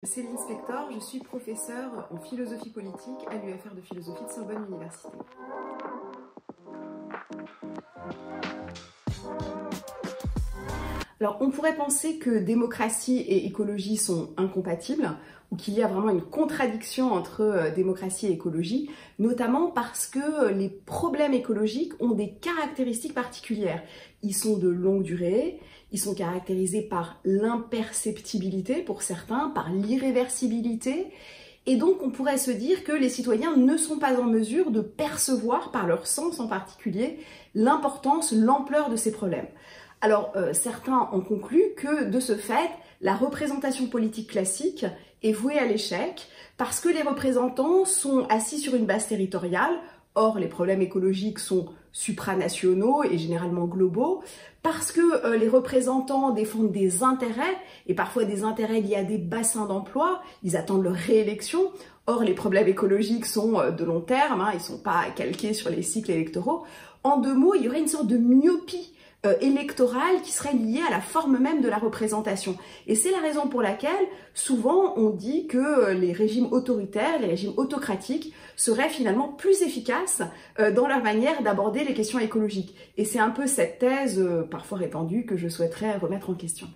Céline Spector, je suis professeure en philosophie politique à l'UFR de philosophie de Sorbonne Université. Alors, on pourrait penser que démocratie et écologie sont incompatibles, ou qu'il y a vraiment une contradiction entre démocratie et écologie, notamment parce que les problèmes écologiques ont des caractéristiques particulières. Ils sont de longue durée, ils sont caractérisés par l'imperceptibilité pour certains, par l'irréversibilité, et donc on pourrait se dire que les citoyens ne sont pas en mesure de percevoir, par leur sens en particulier, l'importance, l'ampleur de ces problèmes. Alors, certains ont conclu que, de ce fait, la représentation politique classique est vouée à l'échec parce que les représentants sont assis sur une base territoriale. Or, les problèmes écologiques sont supranationaux et généralement globaux, parce que les représentants défendent des intérêts, et parfois des intérêts liés à des bassins d'emploi, ils attendent leur réélection. Or, les problèmes écologiques sont de long terme, ils ne sont pas calqués sur les cycles électoraux. En deux mots, il y aurait une sorte de myopie électorale qui serait liée à la forme même de la représentation. Et c'est la raison pour laquelle, souvent, on dit que les régimes autoritaires, les régimes autocratiques, seraient finalement plus efficaces dans leur manière d'aborder les questions écologiques. Et c'est un peu cette thèse, parfois répandue, que je souhaiterais remettre en question.